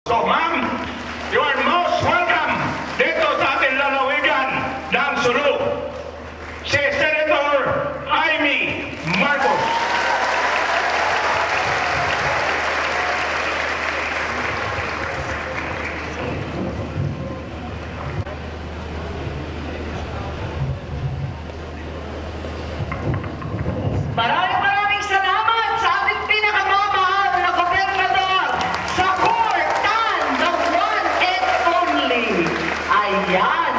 So ma'am, you are most welcome dito sa ating lalawigan ng Sulu. Si Senator Amy Marcos. Maraming salamat sa ating pinakamamahal na gobernador sa Courtan, the one and only. Ayan,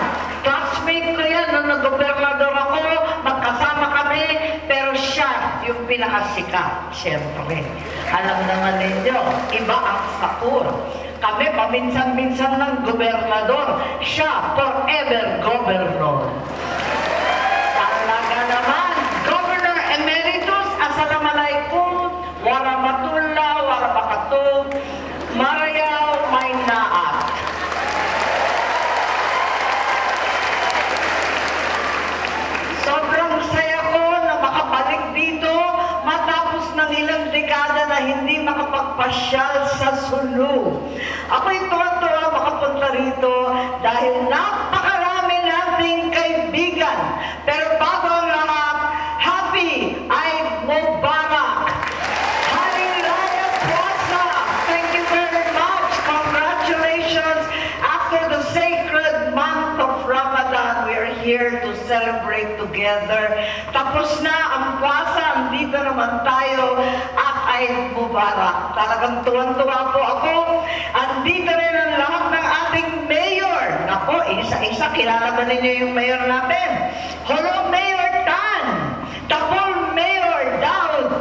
classmate ko yan nung nag-gobernador ako, magkasama kami, pero siya yung pinakasikat, siyempre. Alam naman ninyo, iba ang Sakur. Kami paminsan-minsan ng gobernador, siya forever governor. Talaga naman, Governor Emeritus, Assalamualaikum, warahmatullah, wabarakatuh, Mariaw Maynaat. Sobrang saya ko na makabalik dito matapos ng ilang dekada na hindi makapagpasyal sa Sulu. Ako'y tuwa-tuwa makapunta rito dahil napakarami nating kaibigan. Pero bago ang lahat, Happy Eid Mubarak! Hari Raya Puasa! Thank you very much! Congratulations! After the sacred month of Ramadan, we are here to celebrate together. Tapos na ang puasa, andito naman tayo at Eid Mubarak. Talagang tuwan-tuwa po ako. Andito rin ang lahat ng ating mayor. Nako, isa-isa, kilala ba ninyo yung mayor natin? Hello, Mayor Tan! Tapol Mayor Daud!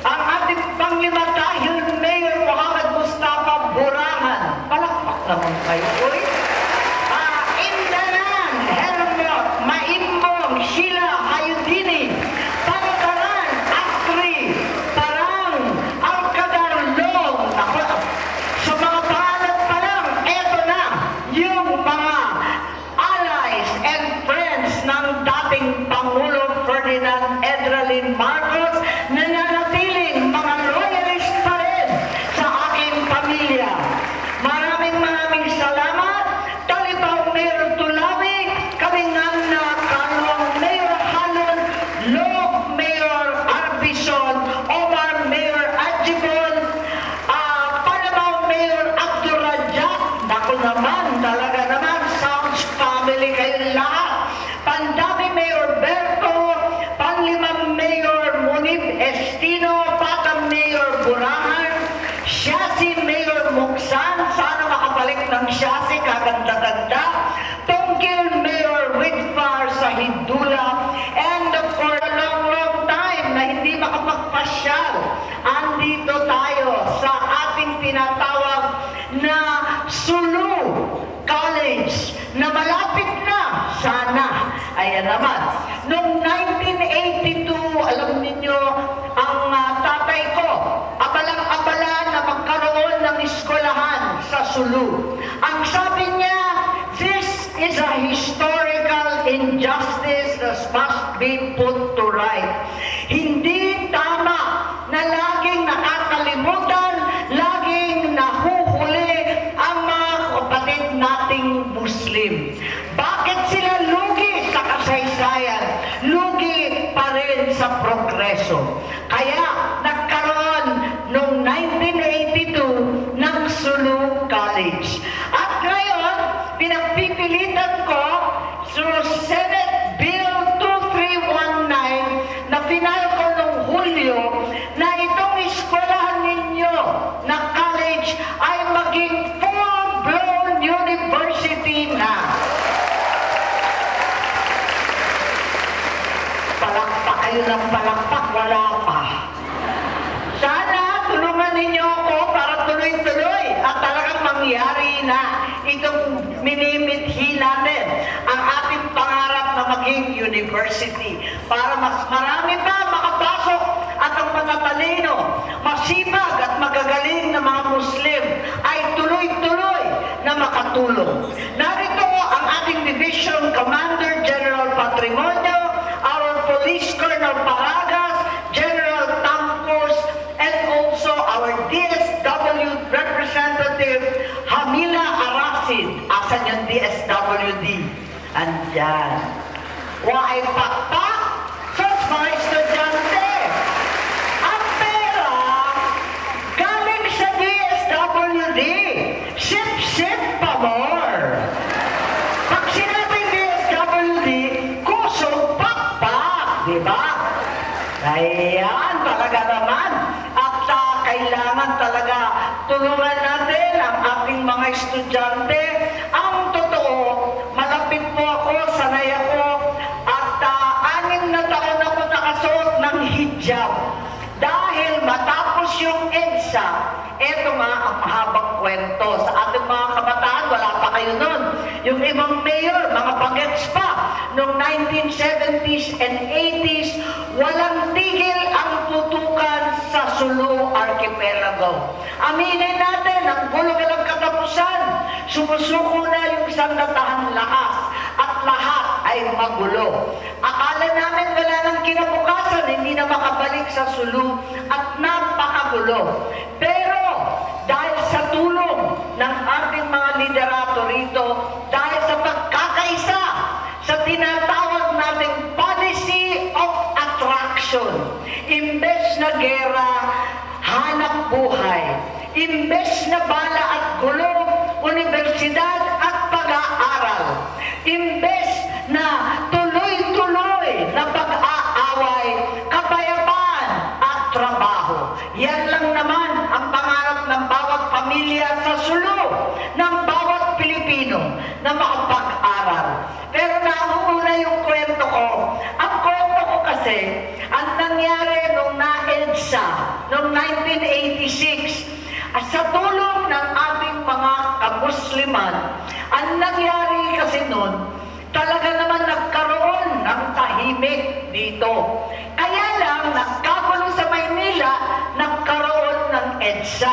Ang ating panglimatahil Mayor Muhammad Mustafa Burahan. Palakpak naman kayo, oy! Indanan, Hermot, Maimbong, Sheila, Hayudini, Pangkalan, Akri, Parang, Alcadar, Long. Ako, sa mga pangalan pa lang, eto na yung mga allies and friends ng dating Pangulo Ferdinand Edralin Marcos na nanatiling mga loyalist pa rin sa aking pamilya. Maraming salamat. Talibaw Mayor Tulawi, kami nga na Kalawang Mayor Halon, Log Mayor Arbison, Omar Mayor Ajibon, Palabaw Mayor Abdurrajak, naku naman, talaga naman, Sounds family kayo lahat. Pandabi Mayor Berto, Panlimang Mayor Munib Estino, Patang Mayor Burahan, Siasi Mayor Muksan, sana makabalik ng Siasi, kaganda-ganda, Tongkil Mayor Widfar sa Hindula, and of course, a long time na hindi makapagpasyal, andito tayo sa ating tinatawag na Sulu College na malapit na sana. Ayan naman. Noong 1982, alam ninyo, ang tatay ko, abalang-abala na magkaroon ng eskwelahan sa Sulu. Ang sabi niya, this is a historical injustice that must be put to right. Hindi tama na laging nakakalimutan, laging nahuhuli ang mga kapatid nating Muslim. Bakit sila lugi sa kasaysayan? Lugi pa rin sa progreso. Kaya nagkaroon noong 1982 ng Sulu College. At ngayon, pinagpipilitan ko through Senate Bill 2319 na final ko noong Hulyo na itong eskwelahan ninyo na college ay maging full-blown university na. Palakpak kayo ng palakpak, wala pa. Sana tulungan ninyo ako para tuloy-tuloy at talagang mangyari na itong minimithi natin ang ating pangarap na maging university para mas marami pa makapasok at ang matatalino, masipag at magagaling na mga Muslim ay tuloy-tuloy na makatulong. Narito ang ating Division Commander General Patrimonio, our Police Colonel Paragas, General Tampos, and also our DSW Representative Hamila Arasid, asan yung DSWD? Andyan. Waay pakpak, sus mga estudyante. Ang pera, galing sa DSWD. Sip-sip pa more. Pag sinabing DSWD, kusog pakpak, di ba? Ayan, talaga naman. At kailangan talaga tulungan natin ang ating mga estudyante. Ang totoo, malapit po ako, sanay ako, at 6 na taon ako nakasuot ng hijab. Dahil matapos yung EDSA, eto nga ang mahabang kwento. Sa ating mga kabataan, wala pa kayo nun. Yung ibang mayor, mga bagets pa, noong 1970s and 80s, walang tigil ang putukan sa Sulu Archipelago. Aminin natin, ang gulo ng katapusan, sumusuko na yung sandatahang lakas, at lahat ay magulo. Akala namin wala nang kinabukasan, hindi na makabalik sa Sulu, at napakagulo. Pero, dahil sa tulong ng ating mga liderato rito, dahil sa pagkakaisa, sa tinatawag nating policy of attraction, imbes na gera, hanap buhay. Imbes na bala at gulo, universidad at pag-aaral. Imbes na tuloy-tuloy na pag-aaway, kapayapaan at trabaho. Yan lang naman ang pangarap ng bawat pamilya sa Sulu, ng bawat Pilipino na makapag-aral. Pero nauna yung kwento ko. Ang kwento ko kasi, ang nangyari nung na-EDSA, noong 1986, sa tulong ng ating mga kamusliman, ang nangyari kasi noon, talaga naman nagkaroon ng tahimik dito. Kaya lang, nagkagulo sa Maynila, nagkaroon ng EDSA.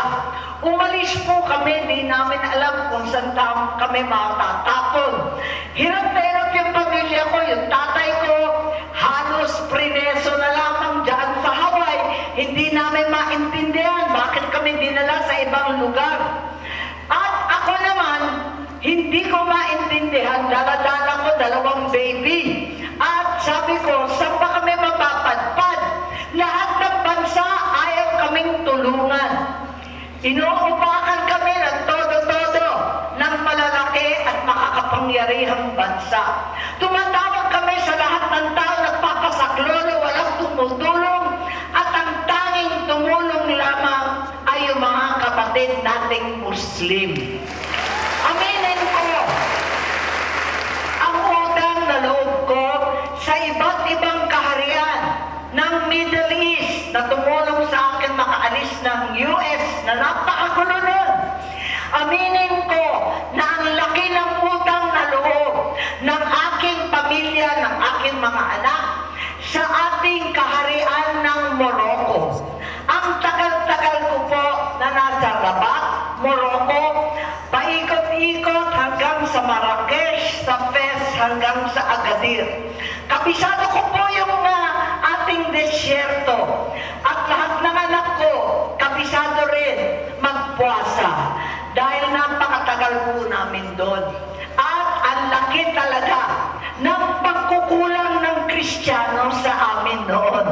Umalis po kami, di namin alam kung saan kami matatapon. Hirap-hirap yung pamilya ko, yung tatay ko, halos prineso na lamang dyan sa Hawaii. Hindi namin maintindihan bakit kami dinala sa ibang lugar. At ako naman, hindi ko maintindihan, dala-dala ko 2 baby. At sabi ko, saan ba kami mapapadpad? Lahat ng bansa ayaw kaming tulungan. Inuupakan kami ng todo-todo ng malalaki at makakapangyarihang bansa. Tumatawag kami sa lahat ng tao nagpapasaklolo, walang tumutulong, at ang tanging tumulong lamang ay yung mga kapatid nating Muslim. Aminin ko, ang utang na loob ko sa iba't ibang kaharian ng Middle East na tumulong sa akin makaalis ng US na napakagulo nun. Aminin ko na ang laki ng utang na loob ng aking pamilya, ng aking mga anak, sa ating kaharian ng Morocco. Ang tagal-tagal ko po na nasa Rabat, Morocco, paikot-ikot hanggang sa Marrakesh, sa Fez, hanggang sa Agadir. Kabisado ko po yung ating desyerto. At lahat ng anak ko, kabisado rin magpuasa. Dahil napakatagal po namin doon. At ang laki talaga ng pagkukulang ng Kristiyano sa amin noon.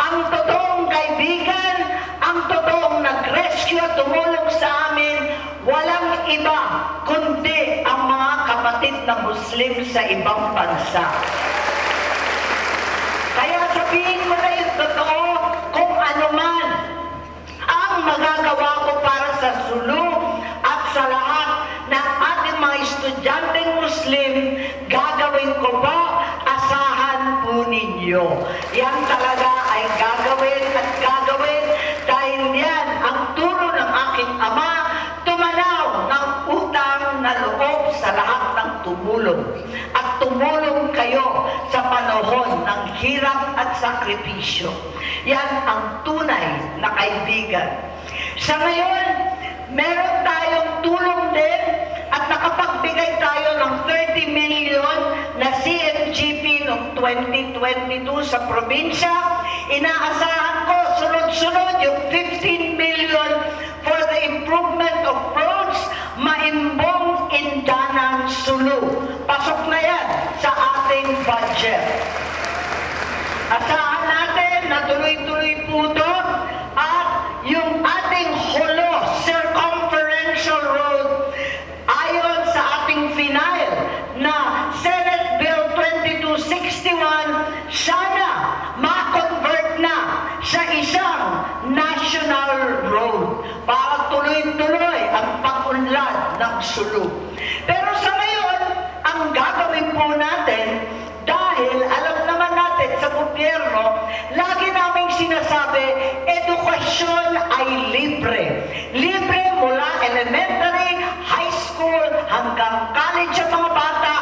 Ang totoong kaibigan, ang totoong nag-rescue at tumulong sa amin, walang iba kundi ang mga kapatid na Muslim sa ibang bansa. Kaya sabihin mo na yung totoo, kung ano man ang magagawa ko para sa Sulu at sa lahat ng ating mga estudyanteng Muslim, gagawin ko po, asahan po ninyo. Yan talaga ay gagawin at gagawin dahil yan ang turo ng aking ama, tumanaw ng utang na loob sa lahat ng tumulong. At tumulong kayo sa panahon ng hirap at sakripisyo. Yan ang tunay na kaibigan. Sa ngayon, meron tayong tulong din at nakapagbigay tayo ng 30 million na CMGP noong 2022 sa probinsya. Inaasahan ko sunod-sunod yung 15 million for the improvement of roads, Asahan natin na tuloy-tuloy po ito at yung ating Holo Circumferential Road ayon sa ating final na Senate Bill 2261 sana ma-convert na sa isang national road para tuloy-tuloy ang pag-unlad ng Sulu. Pero sa ngayon, ang gagawin po natin, dahil alam naman natin sa gobyerno, lagi naming sinasabi, edukasyon ay libre. Libre mula elementary, high school, hanggang college ang mga bata,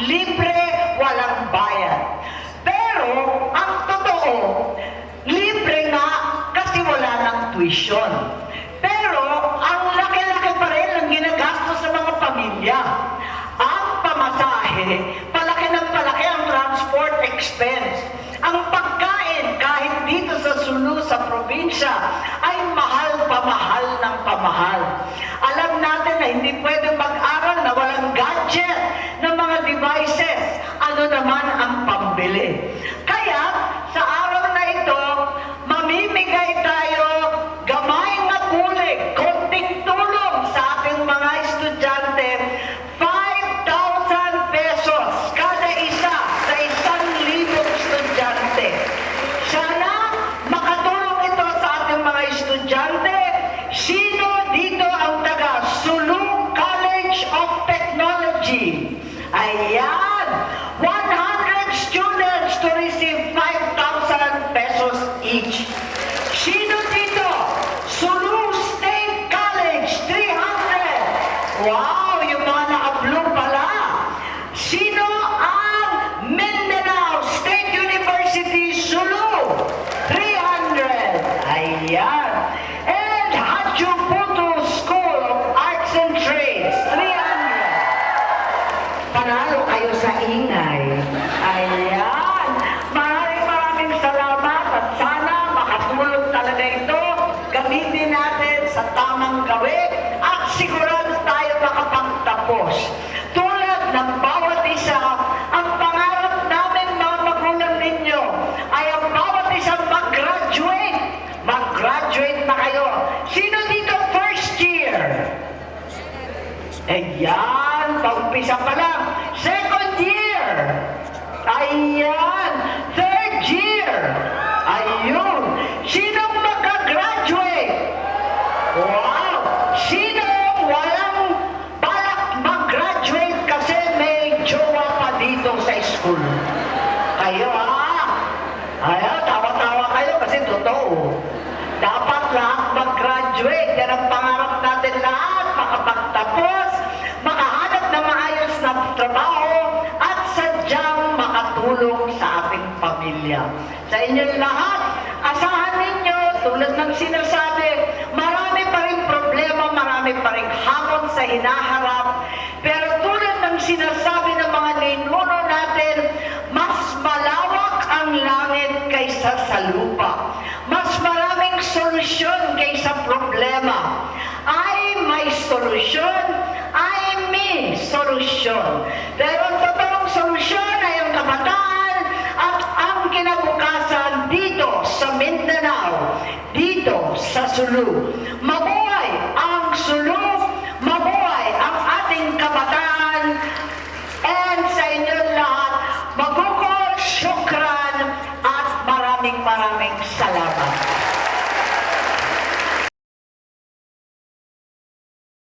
libre, walang bayad. Pero, ang totoo, libre nga kasi wala ng tuition. Pero, ang laki-laki pa rin ang ginagastos sa mga pamilya. Ang pamasahe, palaki ng palaki ang transport expense. Ang pagkain, kahit dito sa Sulu, sa probinsya, ay mahal ng pamahal. Alam natin na hindi pwede mag-aral na walang gadget ng mga devices. Ano naman ang pambili? Kaya, sa araw na ito, mamimigay tayo gamay na kulig, konting tulong sa ating mga estudyante, 5,000 pesos kada isa sa 1,000 estudyante. Sana makatulong ito sa ating mga estudyante. Sino dito ang taga Sulu College of Technology? Ayan! 100 students to receive 5,000 pesos each. Sino dito? Sulu State College, 300. Wow, yung mga naka-blue pala. Sino ang Mindanao State University, Sulu? 300. Ayan. And Hajuputo School of Arts and Trades, 300. Panalo kayo sa ingay. Ayan. Maraming salamat at sana makatulong talaga ito. Gamitin natin sa tamang gawin at sigurado tayo makapagtapos. Tulad ng bawat isa, ang pangarap namin mga magulang ninyo ay ang bawat isang mag-graduate. Mag-graduate na kayo. Sino dito first year? Ayan, paumpisa pa lang. Second year. Ayan. Third year. Ayun. Sinong magka-graduate? Wow. Sinong walang balak mag-graduate kasi may jowa pa dito sa school? Kayo Ayan, tawa-tawa kayo kasi totoo. Dapat lahat mag-graduate. Yan ang pangarap natin lahat. Makapagtapos, makahanap na maayos na trabaho, at sadyang makatulong sa ating pamilya. Sa inyong lahat, asahan ninyo, tulad ng sinasabi, marami pa rin problema, marami pa rin hamon sa hinaharap. Pero tulad ng sinasabi ng mga ninuno natin, mas malawak ang langit kaysa sa lupa. Mas maraming solusyon kaysa problema. Ay may solusyon, ay may solusyon. Pero ang totoong solusyon ay ang kabataan at ang kinabukasan dito sa Mindanao, dito sa Sulu.